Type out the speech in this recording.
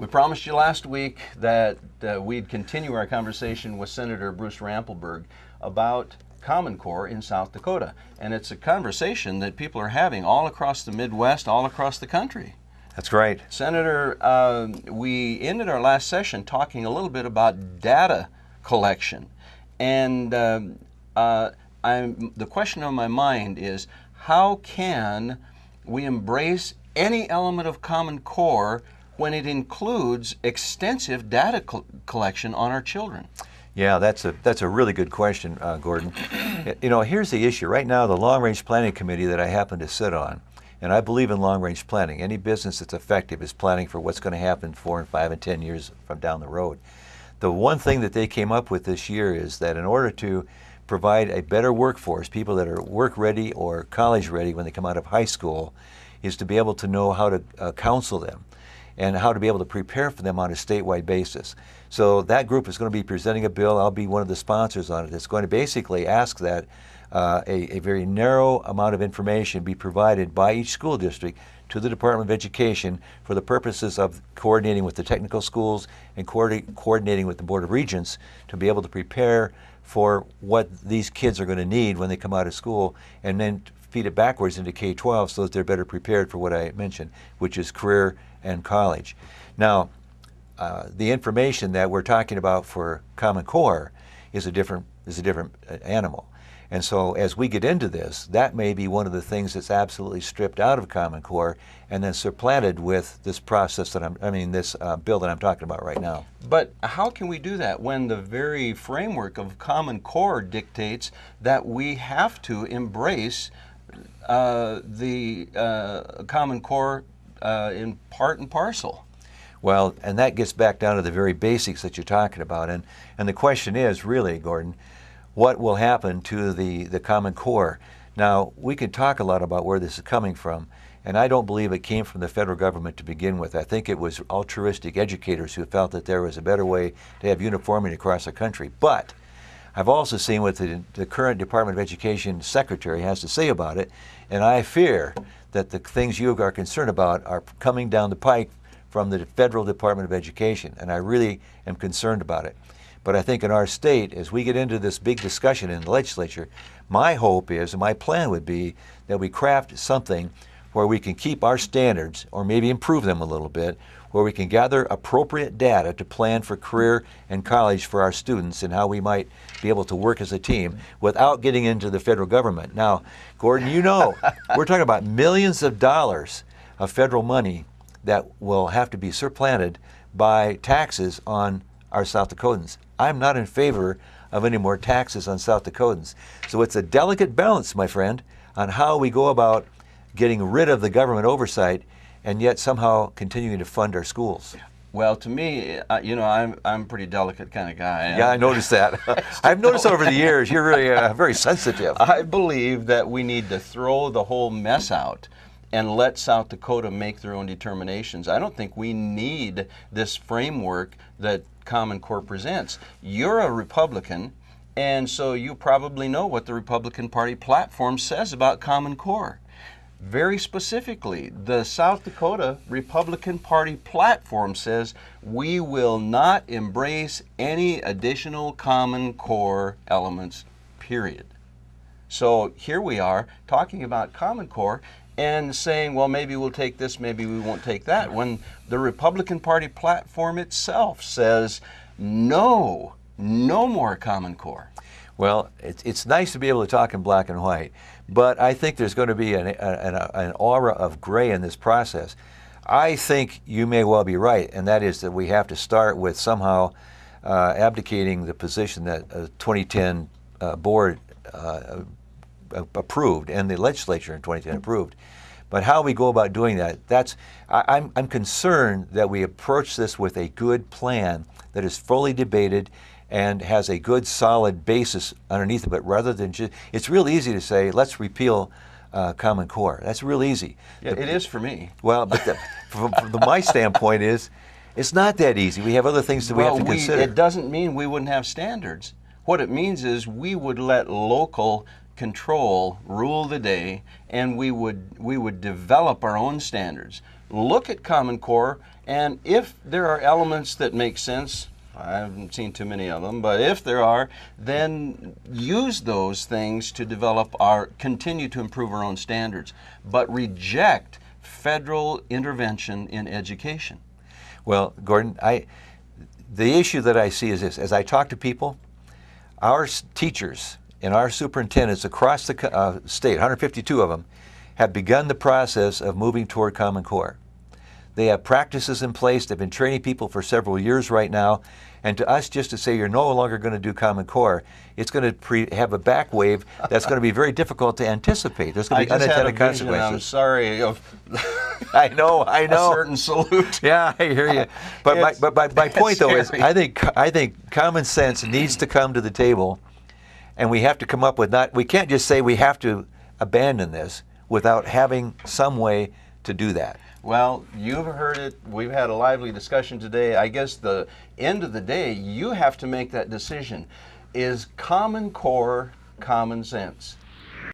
We promised you last week that we'd continue our conversation with Senator Bruce Rampelberg about Common Core in South Dakota. And it's a conversation that people are having all across the Midwest, all across the country. That's right. Senator, we ended our last session talking a little bit about data collection. And the question on my mind is, how can we embrace any element of Common Core when it includes extensive data collection on our children? Yeah, that's a really good question, Gordon. You know, here's the issue. Right now, the Long Range Planning Committee that I happen to sit on, and I believe in long range planning. Any business that's effective is planning for what's going to happen 4 and 5 and 10 years from down the road. The one thing that they came up with this year is that in order to provide a better workforce, people that are work ready or college ready when they come out of high school, is to be able to know how to counsel them and how to be able to prepare for them on a statewide basis. So that group is going to be presenting a bill. I'll be one of the sponsors on it. It's going to basically ask that a very narrow amount of information be provided by each school district to the Department of Education for the purposes of coordinating with the technical schools and coordinating with the Board of Regents to be able to prepare for what these kids are going to need when they come out of school, and then feed it backwards into K-12 so that they're better prepared for what I mentioned, which is career and college. Now, the information that we're talking about for Common Core is a different animal. And so as we get into this, that may be one of the things that's absolutely stripped out of Common Core and then supplanted with this process that this bill that I'm talking about right now. But how can we do that when the very framework of Common Core dictates that we have to embrace the Common Core in part and parcel? Well, and that gets back down to the very basics that you're talking about. And the question is really, Gordon, what will happen to the Common Core? Now, we can talk a lot about where this is coming from, and I don't believe it came from the federal government to begin with. I think it was altruistic educators who felt that there was a better way to have uniformity across the country. But I've also seen what the current Department of Education Secretary has to say about it, and I fear that the things you are concerned about are coming down the pike from the Federal Department of Education, and I really am concerned about it. But I think in our state, as we get into this big discussion in the legislature, my hope is, and my plan would be, that we craft something where we can keep our standards, or maybe improve them a little bit, where we can gather appropriate data to plan for career and college for our students and how we might be able to work as a team without getting into the federal government. Now, Gordon, you know, we're talking about millions of dollars of federal money that will have to be supplanted by taxes on our South Dakotans. I'm not in favor of any more taxes on South Dakotans. So it's a delicate balance, my friend, on how we go about getting rid of the government oversight and yet somehow continuing to fund our schools. Well, to me, I'm a pretty delicate kind of guy. Yeah, I noticed that. I've noticed over the years you're really very sensitive. I believe that we need to throw the whole mess out and let South Dakota make their own determinations. I don't think we need this framework that Common Core presents. You're a Republican, and so you probably know what the Republican Party platform says about Common Core. Very specifically, the South Dakota Republican Party platform says we will not embrace any additional Common Core elements, period. So here we are talking about Common Core and saying, well, maybe we'll take this, maybe we won't take that, when the Republican Party platform itself says, no more Common Core. Well, it's nice to be able to talk in black and white, but I think there's going to be an aura of gray in this process. I think you may well be right, and that is that we have to start with somehow abdicating the position that 2010 board approved and the legislature in 2010 approved. But how we go about doing that, I'm concerned that we approach this with a good plan that is fully debated and has a good solid basis underneath it, but rather than just, it's real easy to say, let's repeal Common Core. That's real easy. Yeah, it is for me. Well, but from my standpoint is, it's not that easy. We have other things that we have to consider. It doesn't mean we wouldn't have standards. What it means is we would let local control rule the day, and we would develop our own standards. look at Common Core, and if there are elements that make sense, I haven't seen too many of them, but if there are, then use those things to continue to improve our own standards, but reject federal intervention in education. Well, Gordon, the issue that I see is this: as I talk to people, our teachers and our superintendents across the state, 152 of them, have begun the process of moving toward Common Core. They have practices in place. They've been training people for several years right now. And to us, just to say you're no longer going to do Common Core, it's going to have a back wave that's going to be very difficult to anticipate. There's going to be unintended consequences. I'm sorry. I know. A certain salute. Yeah, I hear you. But my point though is, I think common sense needs to come to the table, and we have to come up with we can't just say we have to abandon this without having some way to do that. Well, you've heard it. We've had a lively discussion today. I guess the end of the day, you have to make that decision. Is Common Core common sense?